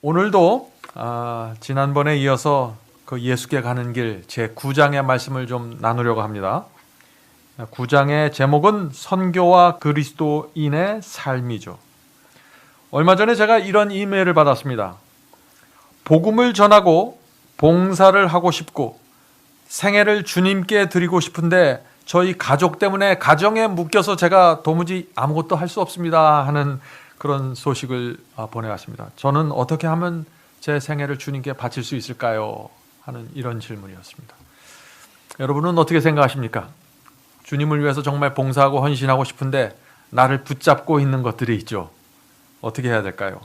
오늘도 지난번에 이어서 그 예수께 가는 길 제9장의 말씀을 좀 나누려고 합니다. 9장의 제목은 선교와 그리스도인의 삶이죠. 얼마 전에 제가 이런 이메일을 받았습니다. 복음을 전하고 봉사를 하고 싶고 생애를 주님께 드리고 싶은데 저희 가족 때문에 가정에 묶여서 제가 도무지 아무것도 할 수 없습니다 하는 그런 소식을 보내왔습니다. 저는 어떻게 하면 제 생애를 주님께 바칠 수 있을까요? 하는 이런 질문이었습니다. 여러분은 어떻게 생각하십니까? 주님을 위해서 정말 봉사하고 헌신하고 싶은데 나를 붙잡고 있는 것들이 있죠. 어떻게 해야 될까요?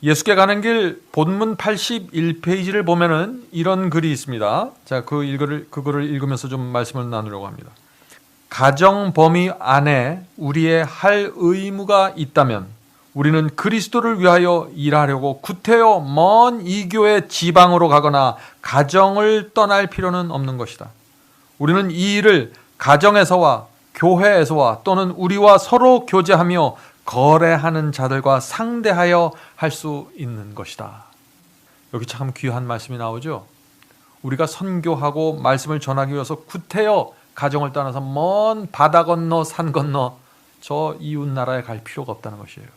예수께 가는 길 본문 81페이지를 보면은 이런 글이 있습니다. 자, 그거를 읽으면서 좀 말씀을 나누려고 합니다. 가정 범위 안에 우리의 할 의무가 있다면 우리는 그리스도를 위하여 일하려고 구태여 먼 이교의 지방으로 가거나 가정을 떠날 필요는 없는 것이다. 우리는 이 일을 가정에서와 교회에서와 또는 우리와 서로 교제하며 거래하는 자들과 상대하여 할 수 있는 것이다. 여기 참 귀한 말씀이 나오죠. 우리가 선교하고 말씀을 전하기 위해서 구태여 가정을 떠나서 먼 바다 건너 산 건너 저 이웃 나라에 갈 필요가 없다는 것이에요.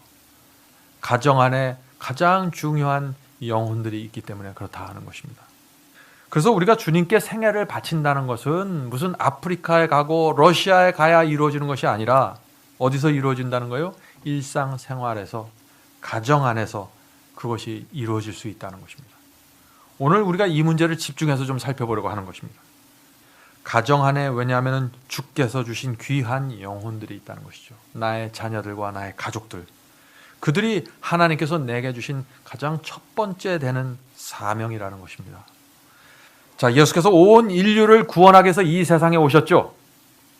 가정 안에 가장 중요한 영혼들이 있기 때문에 그렇다 하는 것입니다. 그래서 우리가 주님께 생애를 바친다는 것은 무슨 아프리카에 가고 러시아에 가야 이루어지는 것이 아니라 어디서 이루어진다는 거예요? 일상생활에서, 가정 안에서 그것이 이루어질 수 있다는 것입니다. 오늘 우리가 이 문제를 집중해서 좀 살펴보려고 하는 것입니다. 가정 안에, 왜냐하면 주께서 주신 귀한 영혼들이 있다는 것이죠. 나의 자녀들과 나의 가족들, 그들이 하나님께서 내게 주신 가장 첫 번째 되는 사명이라는 것입니다. 자, 예수께서 온 인류를 구원하기 위해서 이 세상에 오셨죠.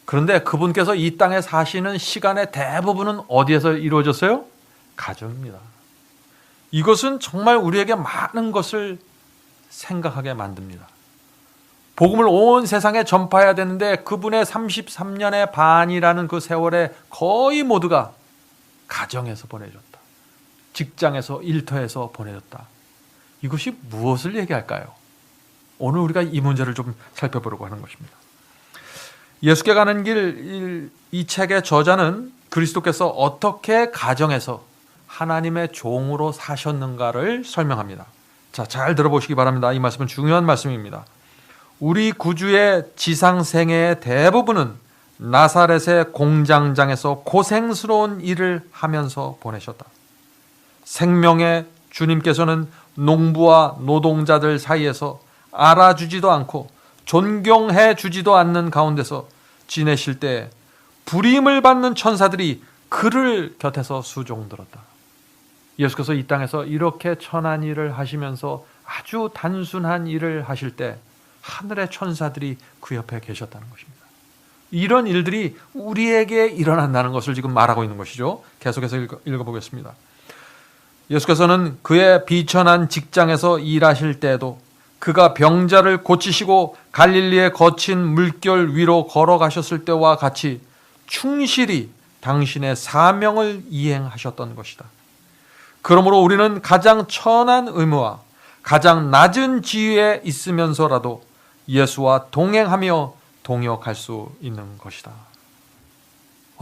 그런데 그분께서 이 땅에 사시는 시간의 대부분은 어디에서 이루어졌어요? 가정입니다. 이것은 정말 우리에게 많은 것을 생각하게 만듭니다. 복음을 온 세상에 전파해야 되는데 그분의 33년의 반이라는 그 세월에 거의 모두가 가정에서 보내졌다. 직장에서, 일터에서 보내졌다. 이것이 무엇을 얘기할까요? 오늘 우리가 이 문제를 좀 살펴보려고 하는 것입니다. 예수께 가는 길, 이 책의 저자는 그리스도께서 어떻게 가정에서 하나님의 종으로 사셨는가를 설명합니다. 자, 잘 들어보시기 바랍니다. 이 말씀은 중요한 말씀입니다. 우리 구주의 지상생애의 대부분은 나사렛의 공장장에서 고생스러운 일을 하면서 보내셨다. 생명의 주님께서는 농부와 노동자들 사이에서 알아주지도 않고 존경해 주지도 않는 가운데서 지내실 때 불임을 받는 천사들이 그를 곁에서 수종들었다. 예수께서 이 땅에서 이렇게 천한 일을 하시면서 아주 단순한 일을 하실 때 하늘의 천사들이 그 옆에 계셨다는 것입니다. 이런 일들이 우리에게 일어난다는 것을 지금 말하고 있는 것이죠. 계속해서 읽어보겠습니다. 예수께서는 그의 비천한 직장에서 일하실 때에도 그가 병자를 고치시고 갈릴리의 거친 물결 위로 걸어가셨을 때와 같이 충실히 당신의 사명을 이행하셨던 것이다. 그러므로 우리는 가장 천한 의무와 가장 낮은 지위에 있으면서라도 예수와 동행하며 동역할 수 있는 것이다.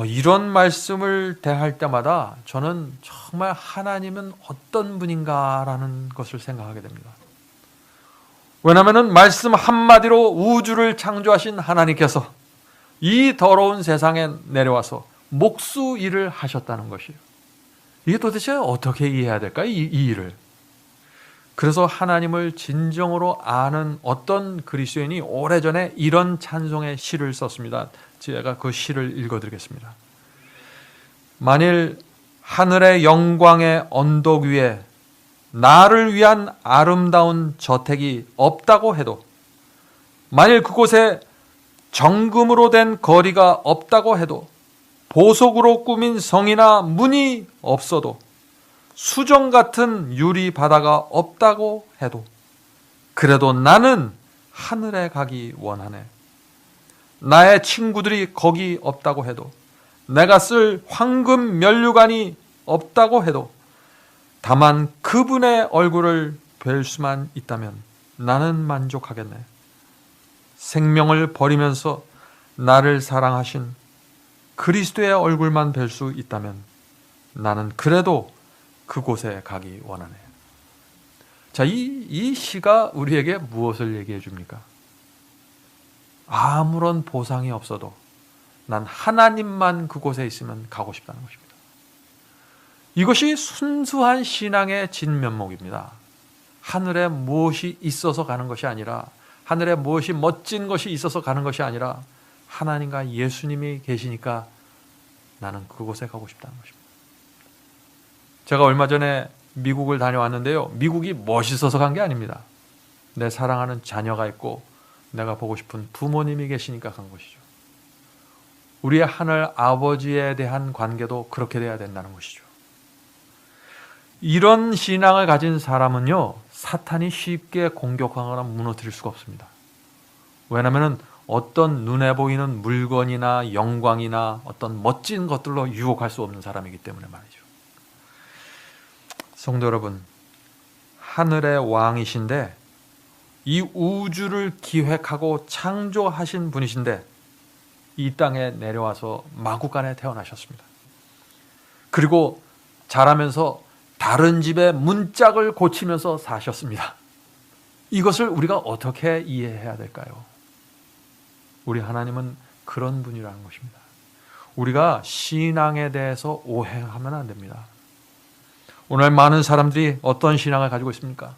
이런 말씀을 대할 때마다 저는 정말 하나님은 어떤 분인가라는 것을 생각하게 됩니다. 왜냐하면 말씀 한마디로 우주를 창조하신 하나님께서 이 더러운 세상에 내려와서 목수 일을 하셨다는 것이에요. 이게 도대체 어떻게 이해해야 될까요? 이 일을. 그래서 하나님을 진정으로 아는 어떤 그리스도인이 오래전에 이런 찬송의 시를 썼습니다. 제가 그 시를 읽어드리겠습니다. 만일 하늘의 영광의 언덕 위에 나를 위한 아름다운 저택이 없다고 해도, 만일 그곳에 정금으로 된 거리가 없다고 해도, 보석으로 꾸민 성이나 문이 없어도, 수정 같은 유리 바다가 없다고 해도, 그래도 나는 하늘에 가기 원하네. 나의 친구들이 거기 없다고 해도, 내가 쓸 황금 면류관이 없다고 해도, 다만 그분의 얼굴을 뵐 수만 있다면 나는 만족하겠네. 생명을 버리면서 나를 사랑하신 그리스도의 얼굴만 뵐 수 있다면 나는 그래도 그곳에 가기 원하네. 자, 이 시가 우리에게 무엇을 얘기해 줍니까? 아무런 보상이 없어도 난 하나님만 그곳에 있으면 가고 싶다는 것입니다. 이것이 순수한 신앙의 진면목입니다. 하늘에 무엇이 있어서 가는 것이 아니라, 하늘에 무엇이 멋진 것이 있어서 가는 것이 아니라 하나님과 예수님이 계시니까 나는 그곳에 가고 싶다는 것입니다. 제가 얼마 전에 미국을 다녀왔는데요. 미국이 멋있어서 간 게 아닙니다. 내 사랑하는 자녀가 있고 내가 보고 싶은 부모님이 계시니까 간 것이죠. 우리의 하늘 아버지에 대한 관계도 그렇게 돼야 된다는 것이죠. 이런 신앙을 가진 사람은요, 사탄이 쉽게 공격하거나 무너뜨릴 수가 없습니다. 왜냐하면 어떤 눈에 보이는 물건이나 영광이나 어떤 멋진 것들로 유혹할 수 없는 사람이기 때문에 말이죠. 성도 여러분, 하늘의 왕이신데 이 우주를 기획하고 창조하신 분이신데 이 땅에 내려와서 마구간에 태어나셨습니다. 그리고 자라면서 다른 집의 문짝을 고치면서 사셨습니다. 이것을 우리가 어떻게 이해해야 될까요? 우리 하나님은 그런 분이라는 것입니다. 우리가 신앙에 대해서 오해하면 안 됩니다. 오늘 많은 사람들이 어떤 신앙을 가지고 있습니까?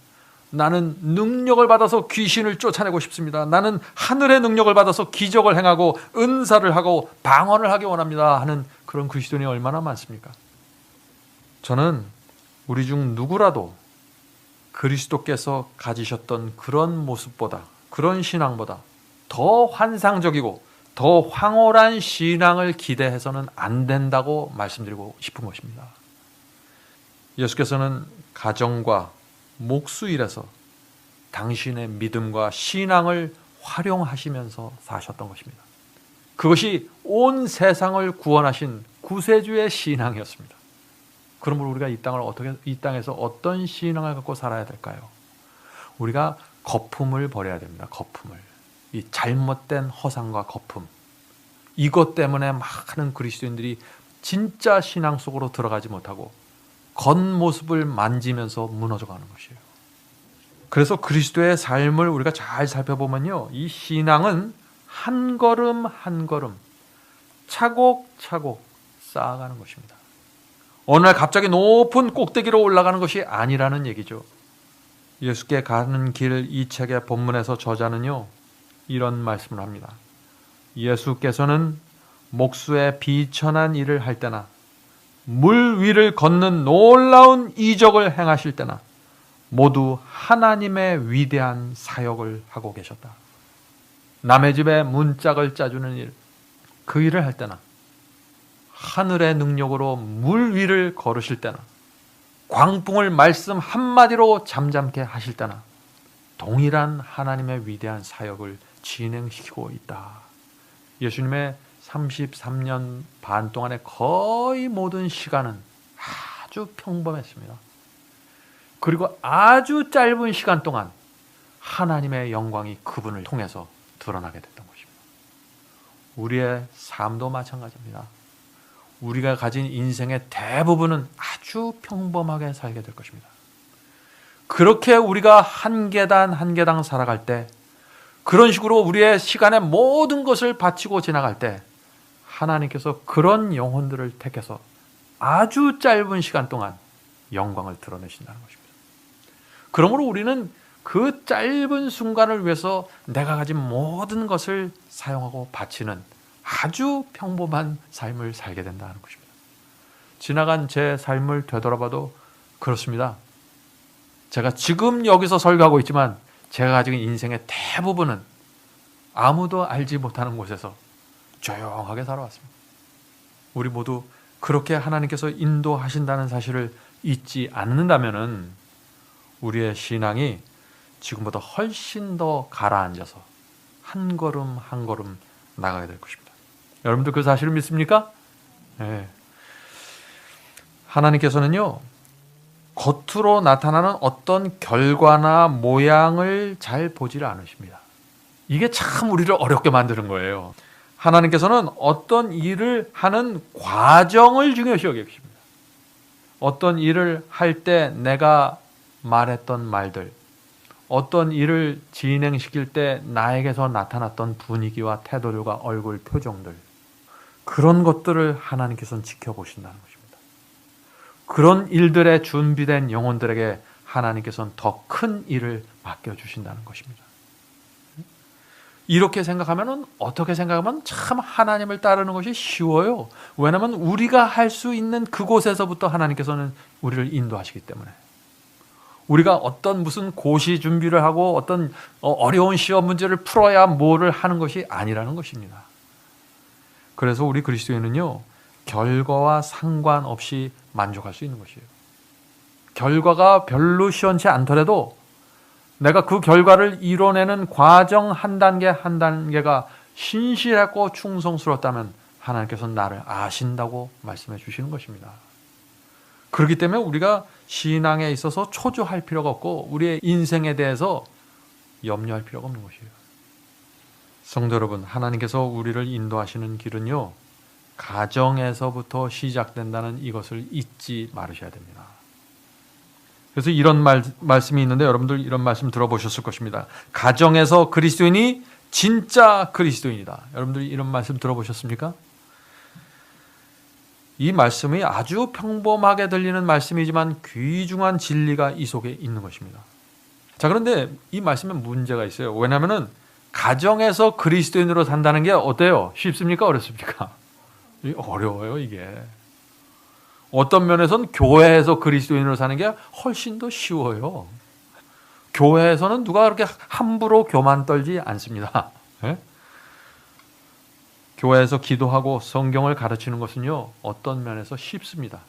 나는 능력을 받아서 귀신을 쫓아내고 싶습니다. 나는 하늘의 능력을 받아서 기적을 행하고 은사를 하고 방언을 하기 원합니다 하는 그런 그리스도인이 얼마나 많습니까? 저는 우리 중 누구라도 그리스도께서 가지셨던 그런 모습보다, 그런 신앙보다 더 환상적이고 더 황홀한 신앙을 기대해서는 안 된다고 말씀드리고 싶은 것입니다. 예수께서는 가정과 목수일에서 당신의 믿음과 신앙을 활용하시면서 사셨던 것입니다. 그것이 온 세상을 구원하신 구세주의 신앙이었습니다. 그러므로 우리가 이 땅에서 어떤 신앙을 갖고 살아야 될까요? 우리가 거품을 버려야 됩니다. 거품을. 이 잘못된 허상과 거품. 이것 때문에 많은 그리스도인들이 진짜 신앙 속으로 들어가지 못하고 겉모습을 만지면서 무너져가는 것이에요. 그래서 그리스도의 삶을 우리가 잘 살펴보면요, 이 신앙은 한 걸음 한 걸음 차곡차곡 쌓아가는 것입니다. 어느 날 갑자기 높은 꼭대기로 올라가는 것이 아니라는 얘기죠. 예수께 가는 길 이 책의 본문에서 저자는요, 이런 말씀을 합니다. 예수께서는 목수의 비천한 일을 할 때나 물 위를 걷는 놀라운 이적을 행하실 때나 모두 하나님의 위대한 사역을 하고 계셨다. 남의 집에 문짝을 짜주는 일, 그 일을 할 때나 하늘의 능력으로 물 위를 걸으실 때나 광풍을 말씀 한마디로 잠잠케 하실 때나 동일한 하나님의 위대한 사역을 진행시키고 있다. 예수님의 33년 반 동안의 거의 모든 시간은 아주 평범했습니다. 그리고 아주 짧은 시간 동안 하나님의 영광이 그분을 통해서 드러나게 됐던 것입니다. 우리의 삶도 마찬가지입니다. 우리가 가진 인생의 대부분은 아주 평범하게 살게 될 것입니다. 그렇게 우리가 한 계단 한 계단 살아갈 때, 그런 식으로 우리의 시간의 모든 것을 바치고 지나갈 때 하나님께서 그런 영혼들을 택해서 아주 짧은 시간 동안 영광을 드러내신다는 것입니다. 그러므로 우리는 그 짧은 순간을 위해서 내가 가진 모든 것을 사용하고 바치는 아주 평범한 삶을 살게 된다는 것입니다. 지나간 제 삶을 되돌아봐도 그렇습니다. 제가 지금 여기서 설교하고 있지만 제가 가지고 있는 인생의 대부분은 아무도 알지 못하는 곳에서 조용하게 살아왔습니다. 우리 모두 그렇게 하나님께서 인도하신다는 사실을 잊지 않는다면 우리의 신앙이 지금보다 훨씬 더 가라앉아서 한 걸음 한 걸음 나가게 될 것입니다. 여러분들 그 사실을 믿습니까? 네. 하나님께서는요, 겉으로 나타나는 어떤 결과나 모양을 잘 보지를 않으십니다. 이게 참 우리를 어렵게 만드는 거예요. 하나님께서는 어떤 일을 하는 과정을 중요시 여기십니다. 어떤 일을 할 때 내가 말했던 말들, 어떤 일을 진행시킬 때 나에게서 나타났던 분위기와 태도들과 얼굴 표정들, 그런 것들을 하나님께서는 지켜보신다는 것입니다. 그런 일들에 준비된 영혼들에게 하나님께서는 더 큰 일을 맡겨주신다는 것입니다. 이렇게 생각하면 어떻게 생각하면 참 하나님을 따르는 것이 쉬워요. 왜냐하면 우리가 할 수 있는 그곳에서부터 하나님께서는 우리를 인도하시기 때문에. 우리가 어떤 무슨 고시 준비를 하고 어떤 어려운 시험 문제를 풀어야 뭐를 하는 것이 아니라는 것입니다. 그래서 우리 그리스도인은요, 결과와 상관없이 만족할 수 있는 것이에요. 결과가 별로 시원치 않더라도 내가 그 결과를 이뤄내는 과정 한 단계 한 단계가 신실하고 충성스럽다면 하나님께서는 나를 아신다고 말씀해 주시는 것입니다. 그렇기 때문에 우리가 신앙에 있어서 초조할 필요가 없고 우리의 인생에 대해서 염려할 필요가 없는 것이에요. 성도 여러분, 하나님께서 우리를 인도하시는 길은요, 가정에서부터 시작된다는 이것을 잊지 말으셔야 됩니다. 그래서 이런 말씀이 있는데 여러분들 이런 말씀 들어보셨을 것입니다. 가정에서 그리스도인이 진짜 그리스도인이다. 여러분들 이런 말씀 들어보셨습니까? 이 말씀이 아주 평범하게 들리는 말씀이지만 귀중한 진리가 이 속에 있는 것입니다. 자, 그런데 이 말씀에 문제가 있어요. 왜냐하면 가정에서 그리스도인으로 산다는 게 어때요? 쉽습니까? 어렵습니까? 어려워요, 이게. 어떤 면에서는 교회에서 그리스도인으로 사는 게 훨씬 더 쉬워요. 교회에서는 누가 그렇게 함부로 교만 떨지 않습니다. 네? 교회에서 기도하고 성경을 가르치는 것은요, 어떤 면에서 쉽습니다.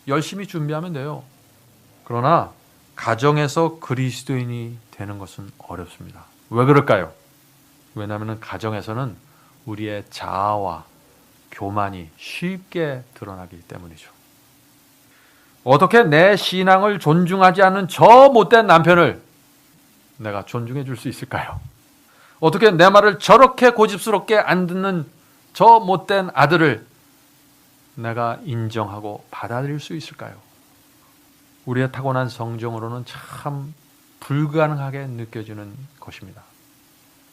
열심히 준비하면 돼요. 그러나 가정에서 그리스도인이 되는 것은 어렵습니다. 왜 그럴까요? 왜냐하면 가정에서는 우리의 자아와 교만이 쉽게 드러나기 때문이죠. 어떻게 내 신앙을 존중하지 않는 저 못된 남편을 내가 존중해 줄 수 있을까요? 어떻게 내 말을 저렇게 고집스럽게 안 듣는 저 못된 아들을 내가 인정하고 받아들일 수 있을까요? 우리의 타고난 성정으로는 참 불가능하게 느껴지는 것입니다.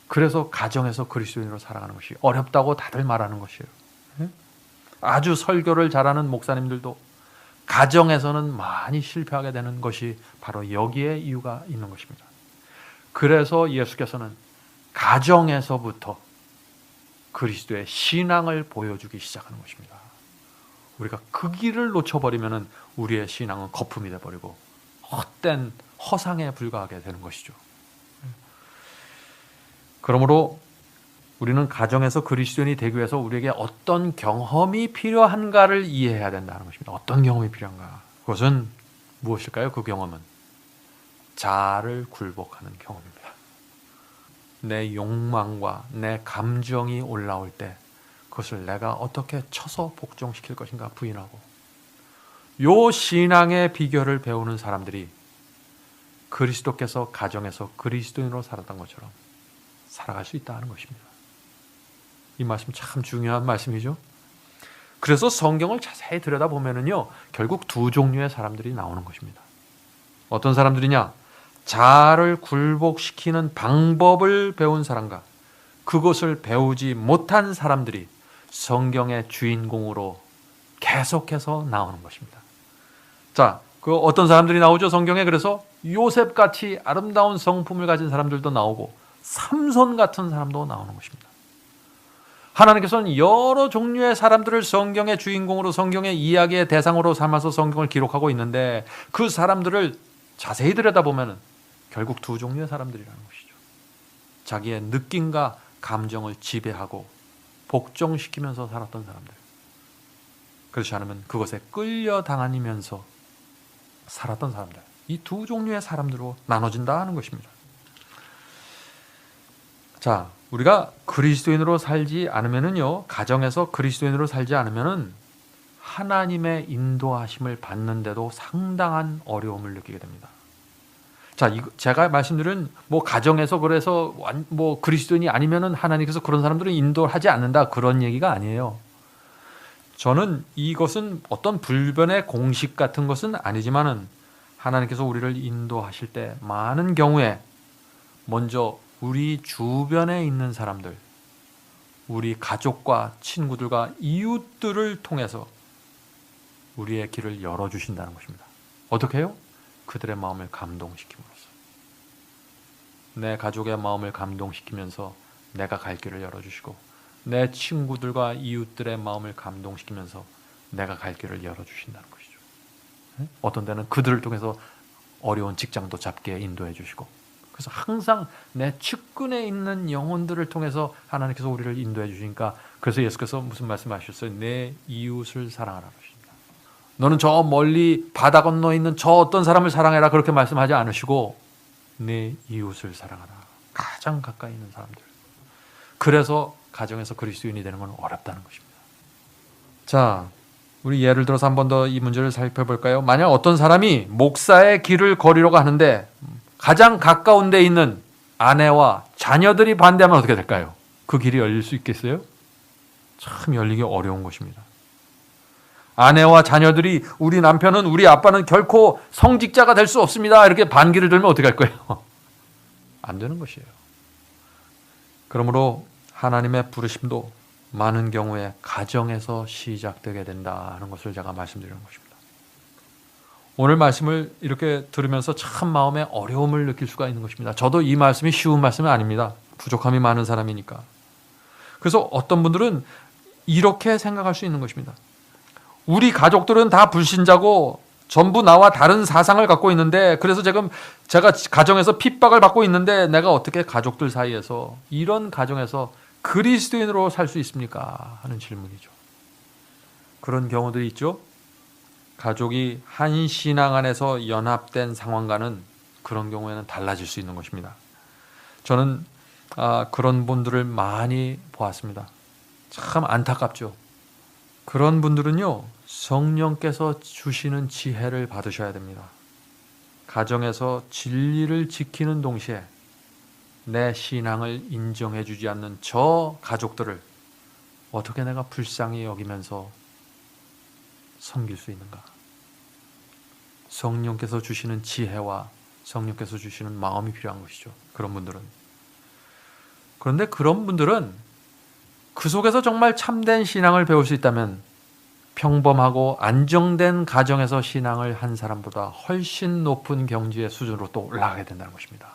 그래서 가정에서 그리스도인으로 살아가는 것이 어렵다고 다들 말하는 것이에요. 아주 설교를 잘하는 목사님들도 가정에서는 많이 실패하게 되는 것이 바로 여기에 이유가 있는 것입니다. 그래서 예수께서는 가정에서부터 그리스도의 신앙을 보여주기 시작하는 것입니다. 우리가 그 길을 놓쳐버리면 우리의 신앙은 거품이 돼버리고 헛된 허상에 불과하게 되는 것이죠. 그러므로 우리는 가정에서 그리스도인이 되기 위해서 우리에게 어떤 경험이 필요한가를 이해해야 된다는 것입니다. 어떤 경험이 필요한가? 그것은 무엇일까요? 그 경험은 자아를 굴복하는 경험입니다. 내 욕망과 내 감정이 올라올 때 그것을 내가 어떻게 쳐서 복종시킬 것인가 부인하고, 요 신앙의 비결을 배우는 사람들이 그리스도께서 가정에서 그리스도인으로 살았던 것처럼 살아갈 수 있다는 것입니다. 이 말씀 참 중요한 말씀이죠. 그래서 성경을 자세히 들여다보면요, 결국 두 종류의 사람들이 나오는 것입니다. 어떤 사람들이냐? 자아를 굴복시키는 방법을 배운 사람과 그것을 배우지 못한 사람들이 성경의 주인공으로 계속해서 나오는 것입니다. 자, 그 어떤 사람들이 나오죠? 성경에. 그래서 요셉같이 아름다운 성품을 가진 사람들도 나오고 삼손 같은 사람도 나오는 것입니다. 하나님께서는 여러 종류의 사람들을 성경의 주인공으로, 성경의 이야기의 대상으로 삼아서 성경을 기록하고 있는데 그 사람들을 자세히 들여다보면 결국 두 종류의 사람들이라는 것이죠. 자기의 느낌과 감정을 지배하고 복종시키면서 살았던 사람들. 그렇지 않으면 그것에 끌려당하면서 살았던 사람들. 이 두 종류의 사람들로 나눠진다 하는 것입니다. 자, 우리가 그리스도인으로 살지 않으면요, 가정에서 그리스도인으로 살지 않으면은 하나님의 인도하심을 받는데도 상당한 어려움을 느끼게 됩니다. 자, 제가 말씀드린 가정에서 그래서 그리스도인이 아니면은 하나님께서 그런 사람들은 인도하지 않는다, 그런 얘기가 아니에요. 저는 이것은 어떤 불변의 공식 같은 것은 아니지만은 하나님께서 우리를 인도하실 때 많은 경우에 먼저 우리 주변에 있는 사람들, 우리 가족과 친구들과 이웃들을 통해서 우리의 길을 열어주신다는 것입니다. 어떻게 해요? 그들의 마음을 감동시킴으로써. 내 가족의 마음을 감동시키면서 내가 갈 길을 열어주시고, 내 친구들과 이웃들의 마음을 감동시키면서 내가 갈 길을 열어주신다는 것이죠. 어떤 때는 그들을 통해서 어려운 직장도 잡게 인도해 주시고, 그래서 항상 내 측근에 있는 영혼들을 통해서 하나님께서 우리를 인도해 주시니까, 그래서 예수께서 무슨 말씀하셨어요? 내 이웃을 사랑하라 하십니다. 너는 저 멀리 바다 건너 있는 저 어떤 사람을 사랑해라, 그렇게 말씀하지 않으시고 내 이웃을 사랑하라, 가장 가까이 있는 사람들. 그래서 가정에서 그리스도인이 되는 건 어렵다는 것입니다. 자, 우리 예를 들어서 한 번 더 이 문제를 살펴볼까요? 만약 어떤 사람이 목사의 길을 걸으려고 하는데 가장 가까운 데 있는 아내와 자녀들이 반대하면 어떻게 될까요? 그 길이 열릴 수 있겠어요? 참 열리기 어려운 것입니다. 아내와 자녀들이 우리 남편은, 우리 아빠는 결코 성직자가 될 수 없습니다, 이렇게 반기를 들면 어떻게 할 거예요? 안 되는 것이에요. 그러므로 하나님의 부르심도 많은 경우에 가정에서 시작되게 된다는 것을 제가 말씀드리는 것입니다. 오늘 말씀을 이렇게 들으면서 참 마음에 어려움을 느낄 수가 있는 것입니다. 저도 이 말씀이 쉬운 말씀은 아닙니다. 부족함이 많은 사람이니까. 그래서 어떤 분들은 이렇게 생각할 수 있는 것입니다. 우리 가족들은 다 불신자고 전부 나와 다른 사상을 갖고 있는데, 그래서 제가 가정에서 핍박을 받고 있는데 내가 어떻게 가족들 사이에서, 이런 가정에서 그리스도인으로 살 수 있습니까? 하는 질문이죠. 그런 경우들이 있죠. 가족이 한 신앙 안에서 연합된 상황과는 그런 경우에는 달라질 수 있는 것입니다. 저는 그런 분들을 많이 보았습니다. 참 안타깝죠. 그런 분들은요, 성령께서 주시는 지혜를 받으셔야 됩니다. 가정에서 진리를 지키는 동시에 내 신앙을 인정해 주지 않는 저 가족들을 어떻게 내가 불쌍히 여기면서 섬길 수 있는가? 성령께서 주시는 지혜와 성령께서 주시는 마음이 필요한 것이죠. 그런 분들은. 그런데 그런 분들은 그 속에서 정말 참된 신앙을 배울 수 있다면 평범하고 안정된 가정에서 신앙을 한 사람보다 훨씬 높은 경지의 수준으로 또 올라가게 된다는 것입니다.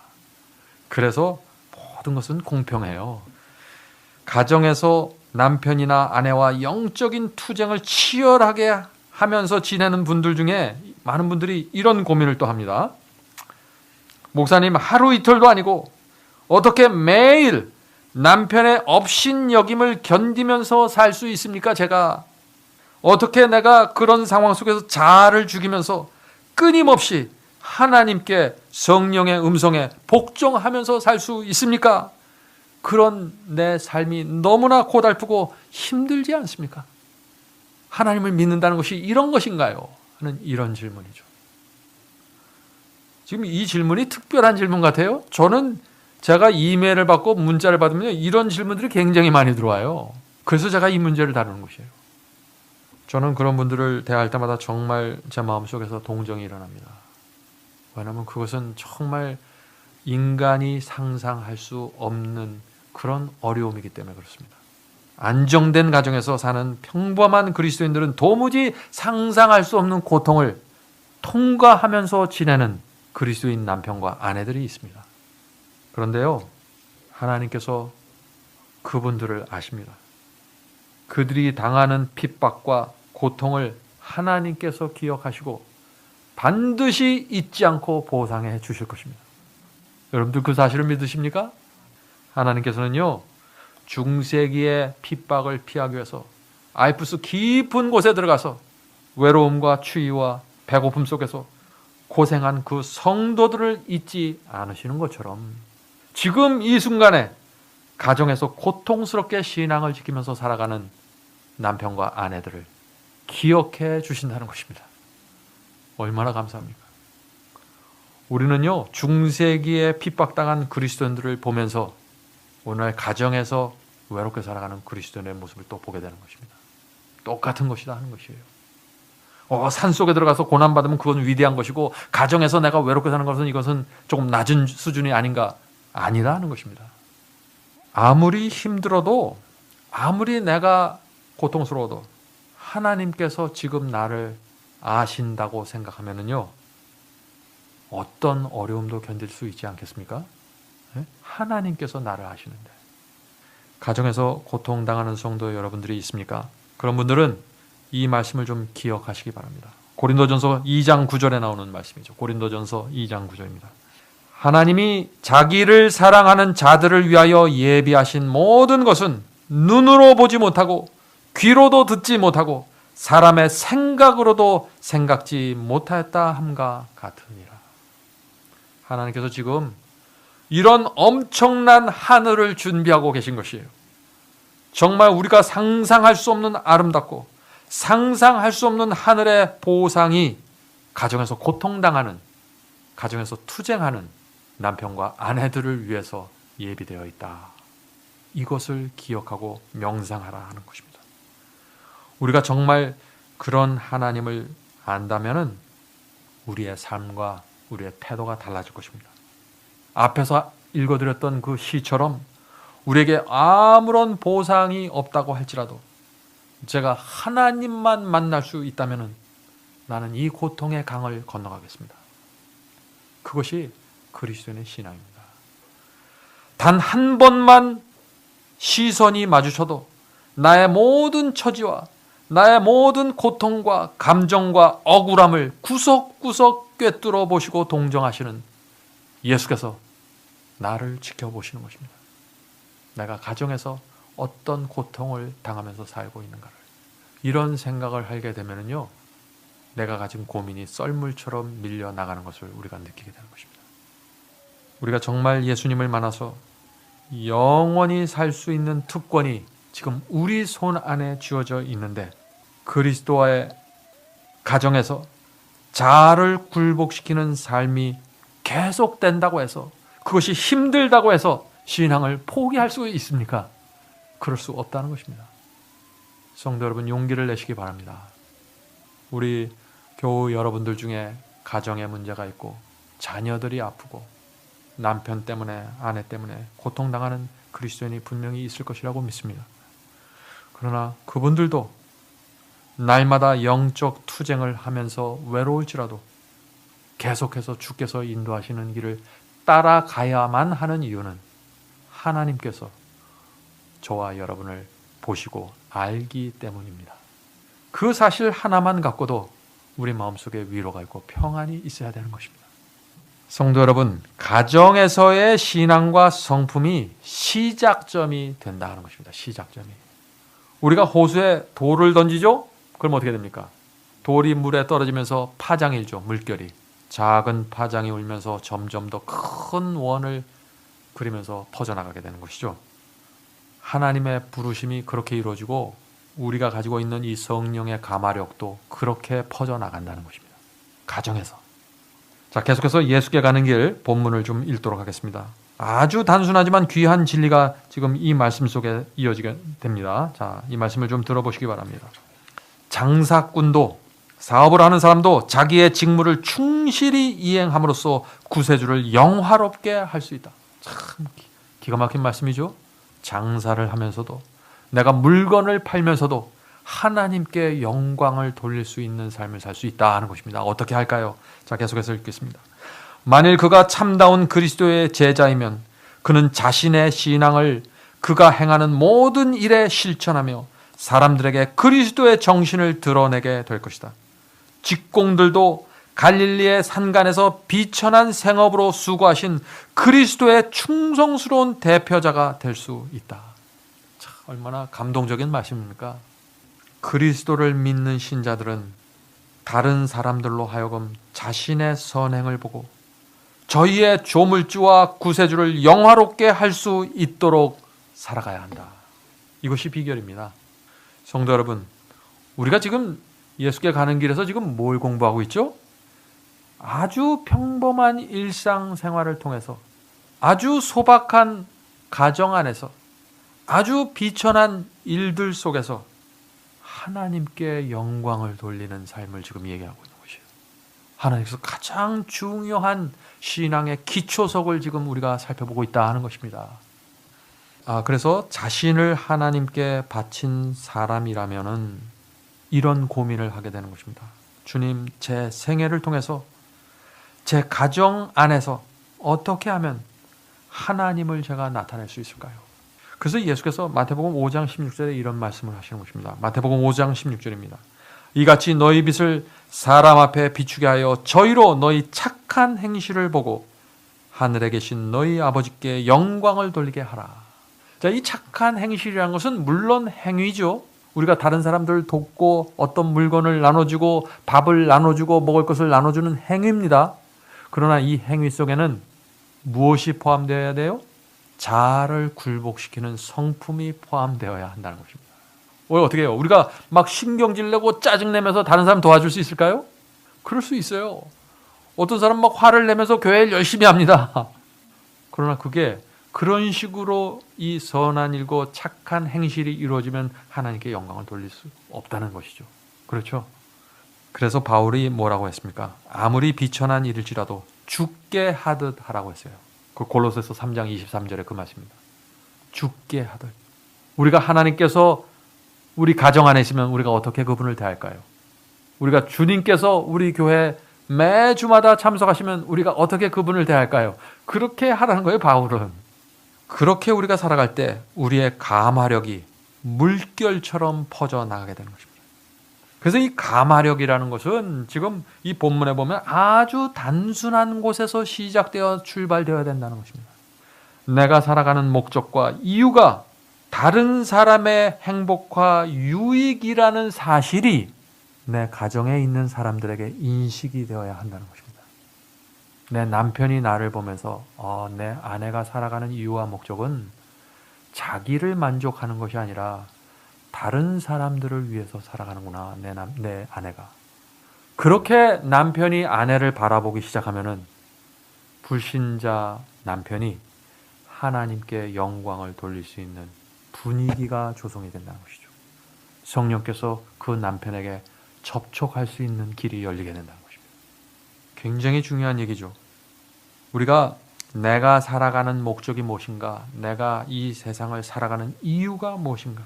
그래서 모든 것은 공평해요. 가정에서 남편이나 아내와 영적인 투쟁을 치열하게 하면서 지내는 분들 중에 많은 분들이 이런 고민을 또 합니다. 목사님, 하루 이틀도 아니고 어떻게 매일 남편의 업신여김을 견디면서 살 수 있습니까? 제가 어떻게 내가 그런 상황 속에서 자아를 죽이면서 끊임없이 하나님께, 성령의 음성에 복종하면서 살 수 있습니까? 그런 내 삶이 너무나 고달프고 힘들지 않습니까? 하나님을 믿는다는 것이 이런 것인가요? 하는 이런 질문이죠. 지금 이 질문이 특별한 질문 같아요. 저는 제가 이메일을 받고 문자를 받으면 이런 질문들이 굉장히 많이 들어와요. 그래서 제가 이 문제를 다루는 것이에요. 저는 그런 분들을 대할 때마다 정말 제 마음속에서 동정이 일어납니다. 왜냐하면 그것은 정말 인간이 상상할 수 없는 그런 어려움이기 때문에 그렇습니다. 안정된 가정에서 사는 평범한 그리스도인들은 도무지 상상할 수 없는 고통을 통과하면서 지내는 그리스도인 남편과 아내들이 있습니다. 그런데요, 하나님께서 그분들을 아십니다. 그들이 당하는 핍박과 고통을 하나님께서 기억하시고 반드시 잊지 않고 보상해 주실 것입니다. 여러분들 그 사실을 믿으십니까? 하나님께서는요, 중세기의 핍박을 피하기 위해서 알프스 깊은 곳에 들어가서 외로움과 추위와 배고픔 속에서 고생한 그 성도들을 잊지 않으시는 것처럼 지금 이 순간에 가정에서 고통스럽게 신앙을 지키면서 살아가는 남편과 아내들을 기억해 주신다는 것입니다. 얼마나 감사합니까? 우리는요, 중세기에 핍박당한 그리스도인들을 보면서 오늘 가정에서 외롭게 살아가는 그리스도인의 모습을 또 보게 되는 것입니다. 똑같은 것이다 하는 것이에요. 산속에 들어가서 고난받으면 그건 위대한 것이고, 가정에서 내가 외롭게 사는 것은 이것은 조금 낮은 수준이 아닌가? 아니라 하는 것입니다. 아무리 힘들어도, 아무리 내가 고통스러워도 하나님께서 지금 나를 아신다고 생각하면은요, 어떤 어려움도 견딜 수 있지 않겠습니까? 하나님께서 나를 아시는데. 가정에서 고통당하는 성도 여러분들이 있습니까? 그런 분들은 이 말씀을 좀 기억하시기 바랍니다. 고린도전서 2장 9절에 나오는 말씀이죠. 고린도전서 2장 9절입니다. 하나님이 자기를 사랑하는 자들을 위하여 예비하신 모든 것은 눈으로 보지 못하고 귀로도 듣지 못하고 사람의 생각으로도 생각지 못하였다 함과 같으니라. 하나님께서 지금 이런 엄청난 하늘을 준비하고 계신 것이에요. 정말 우리가 상상할 수 없는 아름답고 상상할 수 없는 하늘의 보상이 가정에서 고통당하는, 가정에서 투쟁하는 남편과 아내들을 위해서 예비되어 있다. 이것을 기억하고 명상하라 하는 것입니다. 우리가 정말 그런 하나님을 안다면은 우리의 삶과 우리의 태도가 달라질 것입니다. 앞에서 읽어드렸던 그 시처럼 우리에게 아무런 보상이 없다고 할지라도 제가 하나님만 만날 수 있다면 나는 이 고통의 강을 건너가겠습니다. 그것이 그리스도인의 신앙입니다. 단 한 번만 시선이 마주쳐도 나의 모든 처지와 나의 모든 고통과 감정과 억울함을 구석구석 꿰뚫어 보시고 동정하시는 예수께서 나를 지켜보시는 것입니다. 내가 가정에서 어떤 고통을 당하면서 살고 있는가를, 이런 생각을 하게 되면요, 내가 가진 고민이 썰물처럼 밀려나가는 것을 우리가 느끼게 되는 것입니다. 우리가 정말 예수님을 만나서 영원히 살 수 있는 특권이 지금 우리 손 안에 쥐어져 있는데, 그리스도와의 가정에서 자아를 굴복시키는 삶이 계속된다고 해서, 그것이 힘들다고 해서 신앙을 포기할 수 있습니까? 그럴 수 없다는 것입니다. 성도 여러분, 용기를 내시기 바랍니다. 우리 교우 여러분들 중에 가정에 문제가 있고 자녀들이 아프고 남편 때문에, 아내 때문에 고통당하는 그리스도인이 분명히 있을 것이라고 믿습니다. 그러나 그분들도 날마다 영적 투쟁을 하면서 외로울지라도 계속해서 주께서 인도하시는 길을 따라가야만 하는 이유는 하나님께서 저와 여러분을 보시고 알기 때문입니다. 그 사실 하나만 갖고도 우리 마음속에 위로가 있고 평안이 있어야 되는 것입니다. 성도 여러분, 가정에서의 신앙과 성품이 시작점이 된다는 것입니다. 시작점이. 우리가 호수에 돌을 던지죠? 그럼 어떻게 됩니까? 돌이 물에 떨어지면서 파장이 일죠. 물결이. 작은 파장이 울면서 점점 더 큰 원을 그리면서 퍼져나가게 되는 것이죠. 하나님의 부르심이 그렇게 이루어지고 우리가 가지고 있는 이 성령의 가마력도 그렇게 퍼져나간다는 것입니다. 가정에서. 자, 계속해서 예수께 가는 길 본문을 좀 읽도록 하겠습니다. 아주 단순하지만 귀한 진리가 지금 이 말씀 속에 이어지게 됩니다. 자, 이 말씀을 좀 들어보시기 바랍니다. 장사꾼도, 사업을 하는 사람도 자기의 직무를 충실히 이행함으로써 구세주를 영화롭게 할 수 있다. 참 기가 막힌 말씀이죠. 장사를 하면서도, 내가 물건을 팔면서도 하나님께 영광을 돌릴 수 있는 삶을 살 수 있다 하는 것입니다. 어떻게 할까요? 자, 계속해서 읽겠습니다. 만일 그가 참다운 그리스도의 제자이면 그는 자신의 신앙을 그가 행하는 모든 일에 실천하며 사람들에게 그리스도의 정신을 드러내게 될 것이다. 직공들도 갈릴리의 산간에서 비천한 생업으로 수고하신 그리스도의 충성스러운 대표자가 될 수 있다. 참, 얼마나 감동적인 말씀입니까? 그리스도를 믿는 신자들은 다른 사람들로 하여금 자신의 선행을 보고 저희의 조물주와 구세주를 영화롭게 할 수 있도록 살아가야 한다. 이것이 비결입니다. 성도 여러분, 우리가 지금 예수께 가는 길에서 지금 뭘 공부하고 있죠? 아주 평범한 일상생활을 통해서, 아주 소박한 가정 안에서, 아주 비천한 일들 속에서 하나님께 영광을 돌리는 삶을 지금 얘기하고 있는 것이에요. 하나님께서 가장 중요한 신앙의 기초석을 지금 우리가 살펴보고 있다 하는 것입니다. 그래서 자신을 하나님께 바친 사람이라면은 이런 고민을 하게 되는 것입니다. 주님, 제 생애를 통해서 제 가정 안에서 어떻게 하면 하나님을 제가 나타낼 수 있을까요? 그래서 예수께서 마태복음 5장 16절에 이런 말씀을 하시는 것입니다. 마태복음 5장 16절입니다. 이같이 너희 빛을 사람 앞에 비추게 하여 저희로 너희 착한 행실을 보고 하늘에 계신 너희 아버지께 영광을 돌리게 하라. 자, 이 착한 행실이라는 것은 물론 행위죠. 우리가 다른 사람들을 돕고 어떤 물건을 나눠주고 밥을 나눠주고 먹을 것을 나눠주는 행위입니다. 그러나 이 행위 속에는 무엇이 포함되어야 돼요? 자아를 굴복시키는 성품이 포함되어야 한다는 것입니다. 어떻게 해요? 우리가 막 신경질 내고 짜증내면서 다른 사람 도와줄 수 있을까요? 그럴 수 있어요. 어떤 사람 막 화를 내면서 교회를 열심히 합니다. 그러나 그게 그런 식으로 이 선한 일고 착한 행실이 이루어지면 하나님께 영광을 돌릴 수 없다는 것이죠. 그렇죠? 그래서 바울이 뭐라고 했습니까? 아무리 비천한 일일지라도 죽게 하듯 하라고 했어요. 그 골로새서 3장 23절에 그 말씀입니다. 죽게 하듯. 우리가 하나님께서 우리 가정 안에 있으면 우리가 어떻게 그분을 대할까요? 우리가 주님께서 우리 교회 매주마다 참석하시면 우리가 어떻게 그분을 대할까요? 그렇게 하라는 거예요, 바울은. 그렇게 우리가 살아갈 때 우리의 감화력이 물결처럼 퍼져나가게 되는 것입니다. 그래서 이 감화력이라는 것은 지금 이 본문에 보면 아주 단순한 곳에서 시작되어 출발되어야 된다는 것입니다. 내가 살아가는 목적과 이유가 다른 사람의 행복과 유익이라는 사실이 내 가정에 있는 사람들에게 인식이 되어야 한다는 것입니다. 내 남편이 나를 보면서 내 아내가 살아가는 이유와 목적은 자기를 만족하는 것이 아니라 다른 사람들을 위해서 살아가는구나, 내 아내가. 그렇게 남편이 아내를 바라보기 시작하면은 불신자 남편이 하나님께 영광을 돌릴 수 있는 분위기가 조성이 된다는 것이죠. 성령께서 그 남편에게 접촉할 수 있는 길이 열리게 된다는 것입니다. 굉장히 중요한 얘기죠. 우리가 내가 살아가는 목적이 무엇인가, 내가 이 세상을 살아가는 이유가 무엇인가,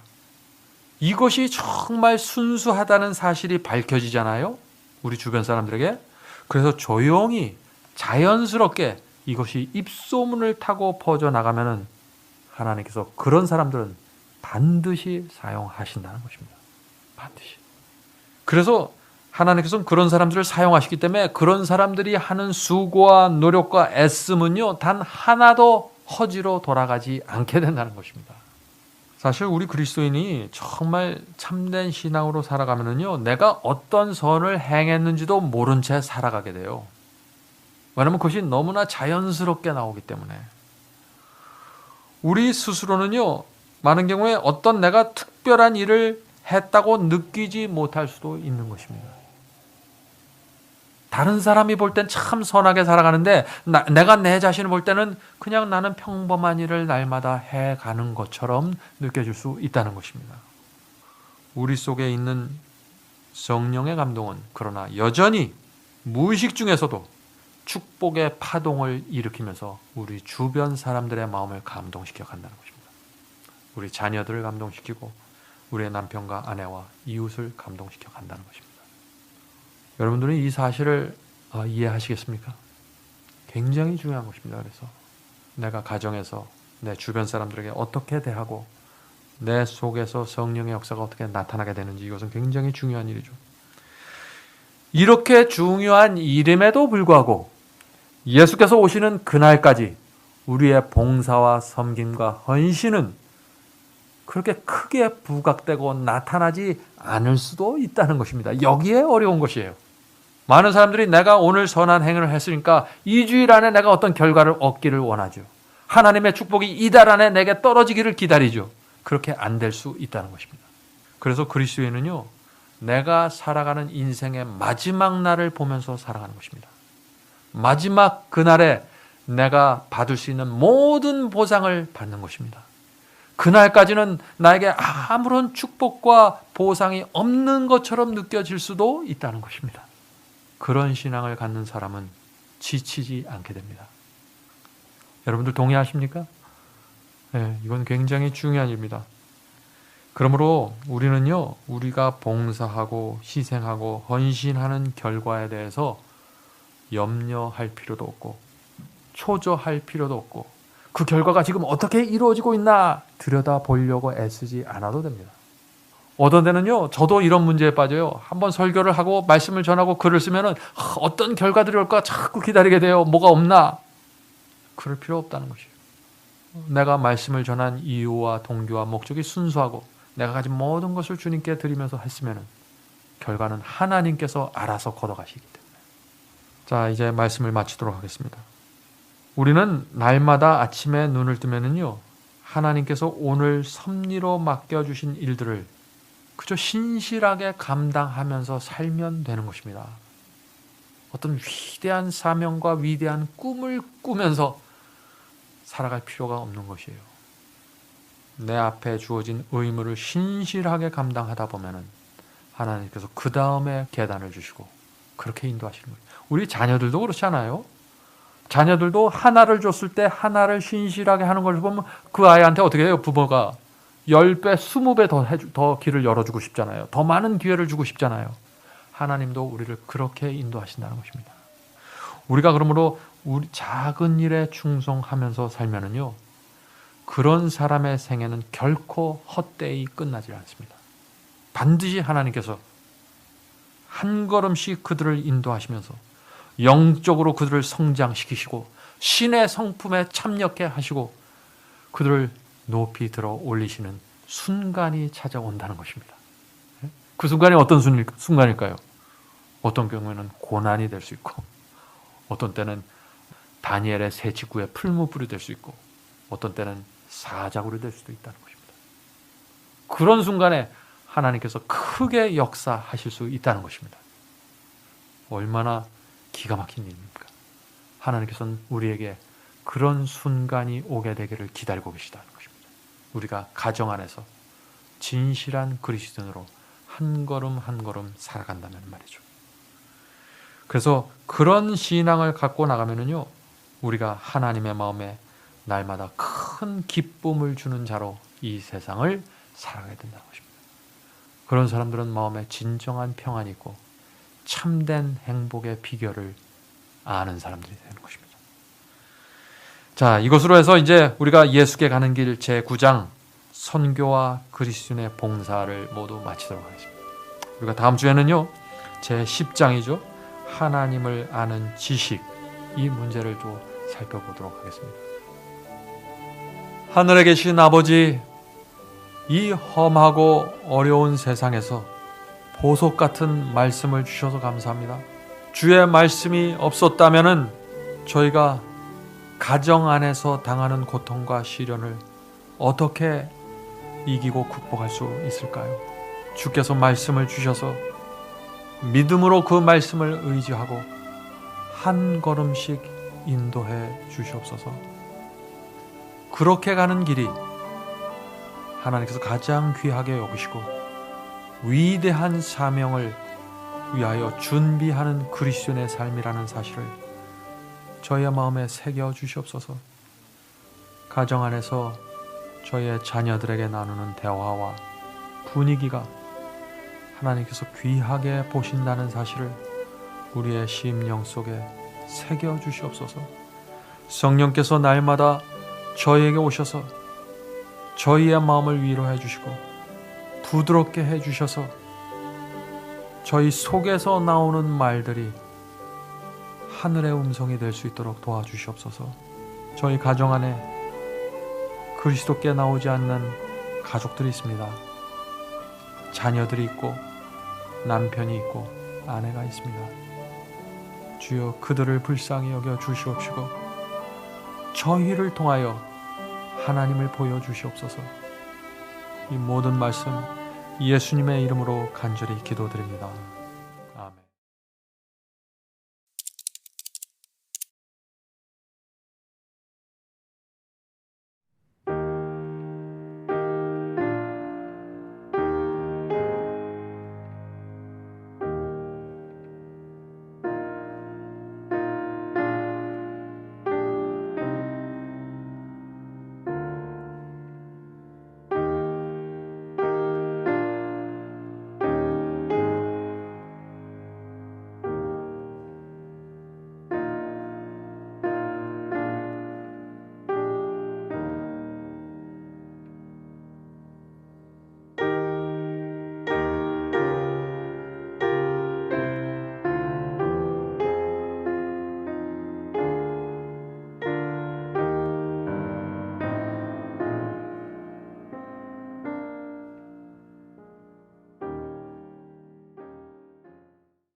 이것이 정말 순수하다는 사실이 밝혀지잖아요, 우리 주변 사람들에게. 그래서 조용히 자연스럽게 이것이 입소문을 타고 퍼져나가면은 하나님께서 그런 사람들은 반드시 사용하신다는 것입니다. 반드시. 그래서 하나님께서는 그런 사람들을 사용하시기 때문에 그런 사람들이 하는 수고와 노력과 애씀은요, 단 하나도 허지로 돌아가지 않게 된다는 것입니다. 사실 우리 그리스도인이 정말 참된 신앙으로 살아가면은요, 내가 어떤 선을 행했는지도 모른 채 살아가게 돼요. 왜냐하면 그것이 너무나 자연스럽게 나오기 때문에. 우리 스스로는요, 많은 경우에 어떤 내가 특별한 일을 했다고 느끼지 못할 수도 있는 것입니다. 다른 사람이 볼 땐 참 선하게 살아가는데 내가 내 자신을 볼 때는 그냥 나는 평범한 일을 날마다 해가는 것처럼 느껴질 수 있다는 것입니다. 우리 속에 있는 성령의 감동은 그러나 여전히 무의식 중에서도 축복의 파동을 일으키면서 우리 주변 사람들의 마음을 감동시켜 간다는 것입니다. 우리 자녀들을 감동시키고 우리의 남편과 아내와 이웃을 감동시켜 간다는 것입니다. 여러분들은 이 사실을 이해하시겠습니까? 굉장히 중요한 것입니다. 그래서 내가 가정에서 내 주변 사람들에게 어떻게 대하고 내 속에서 성령의 역사가 어떻게 나타나게 되는지, 이것은 굉장히 중요한 일이죠. 이렇게 중요한 일임에도 불구하고 예수께서 오시는 그날까지 우리의 봉사와 섬김과 헌신은 그렇게 크게 부각되고 나타나지 않을 수도 있다는 것입니다. 여기에 어려운 것이에요. 많은 사람들이 내가 오늘 선한 행위를 했으니까 2주일 안에 내가 어떤 결과를 얻기를 원하죠. 하나님의 축복이 이달 안에 내게 떨어지기를 기다리죠. 그렇게 안 될 수 있다는 것입니다. 그래서 그리스도인은요, 내가 살아가는 인생의 마지막 날을 보면서 살아가는 것입니다. 마지막 그날에 내가 받을 수 있는 모든 보상을 받는 것입니다. 그날까지는 나에게 아무런 축복과 보상이 없는 것처럼 느껴질 수도 있다는 것입니다. 그런 신앙을 갖는 사람은 지치지 않게 됩니다. 여러분들 동의하십니까? 네, 이건 굉장히 중요한 일입니다. 그러므로 우리는요, 우리가 봉사하고 희생하고 헌신하는 결과에 대해서 염려할 필요도 없고 초조할 필요도 없고 그 결과가 지금 어떻게 이루어지고 있나 들여다보려고 애쓰지 않아도 됩니다. 어떤 때는요, 저도 이런 문제에 빠져요. 한번 설교를 하고 말씀을 전하고 글을 쓰면은 어떤 결과들이 올까 자꾸 기다리게 돼요. 뭐가 없나? 그럴 필요 없다는 것이에요. 내가 말씀을 전한 이유와 동기와 목적이 순수하고 내가 가진 모든 것을 주님께 드리면서 했으면은 결과는 하나님께서 알아서 걷어가시기 때문에. 자, 이제 말씀을 마치도록 하겠습니다. 우리는 날마다 아침에 눈을 뜨면은요, 하나님께서 오늘 섭리로 맡겨주신 일들을 그저 신실하게 감당하면서 살면 되는 것입니다. 어떤 위대한 사명과 위대한 꿈을 꾸면서 살아갈 필요가 없는 것이에요. 내 앞에 주어진 의무를 신실하게 감당하다 보면은 하나님께서 그 다음에 계단을 주시고 그렇게 인도하시는 거예요. 우리 자녀들도 그렇잖아요. 자녀들도 하나를 줬을 때 하나를 신실하게 하는 걸 보면 그 아이한테 어떻게 해요? 부모가 10배, 20배 더 길을 열어주고 싶잖아요. 더 많은 기회를 주고 싶잖아요. 하나님도 우리를 그렇게 인도하신다는 것입니다. 우리가 그러므로 우리 작은 일에 충성하면서 살면은요, 그런 사람의 생애는 결코 헛되이 끝나지 않습니다. 반드시 하나님께서 한 걸음씩 그들을 인도하시면서 영적으로 그들을 성장시키시고 신의 성품에 참여케 하시고 그들을 높이 들어 올리시는 순간이 찾아온다는 것입니다. 그 순간이 어떤 순간일까요? 어떤 경우에는 고난이 될 수 있고 어떤 때는 다니엘의 새 지구의 풀무불이 될 수 있고 어떤 때는 사자굴이 될 수도 있다는 것입니다. 그런 순간에 하나님께서 크게 역사하실 수 있다는 것입니다. 얼마나 기가 막힌 일입니까? 하나님께서는 우리에게 그런 순간이 오게 되기를 기다리고 계시다는 것입니다. 우리가 가정 안에서 진실한 그리스도인으로 한 걸음 한 걸음 살아간다면 말이죠. 그래서 그런 신앙을 갖고 나가면은요, 우리가 하나님의 마음에 날마다 큰 기쁨을 주는 자로 이 세상을 살아가게 된다는 것입니다. 그런 사람들은 마음에 진정한 평안이 있고 참된 행복의 비결을 아는 사람들이 되는 것입니다. 자, 이것으로 해서 이제 우리가 예수께 가는 길 제9장 선교와 그리스도인의 봉사를 모두 마치도록 하겠습니다. 우리가 다음 주에는요, 제10장이죠. 하나님을 아는 지식, 이 문제를 또 살펴보도록 하겠습니다. 하늘에 계신 아버지, 이 험하고 어려운 세상에서 보석 같은 말씀을 주셔서 감사합니다. 주의 말씀이 없었다면은 저희가 가정 안에서 당하는 고통과 시련을 어떻게 이기고 극복할 수 있을까요? 주께서 말씀을 주셔서 믿음으로 그 말씀을 의지하고 한 걸음씩 인도해 주시옵소서. 그렇게 가는 길이 하나님께서 가장 귀하게 여기시고 위대한 사명을 위하여 준비하는 그리스도인의 삶이라는 사실을 저희의 마음에 새겨 주시옵소서. 가정 안에서 저희의 자녀들에게 나누는 대화와 분위기가 하나님께서 귀하게 보신다는 사실을 우리의 심령 속에 새겨 주시옵소서. 성령께서 날마다 저희에게 오셔서 저희의 마음을 위로해 주시고 부드럽게 해 주셔서 저희 속에서 나오는 말들이 하늘의 음성이 될 수 있도록 도와주시옵소서. 저희 가정 안에 그리스도께 나오지 않는 가족들이 있습니다. 자녀들이 있고 남편이 있고 아내가 있습니다. 주여, 그들을 불쌍히 여겨 주시옵시고 저희를 통하여 하나님을 보여주시옵소서. 이 모든 말씀 예수님의 이름으로 간절히 기도드립니다. 아멘.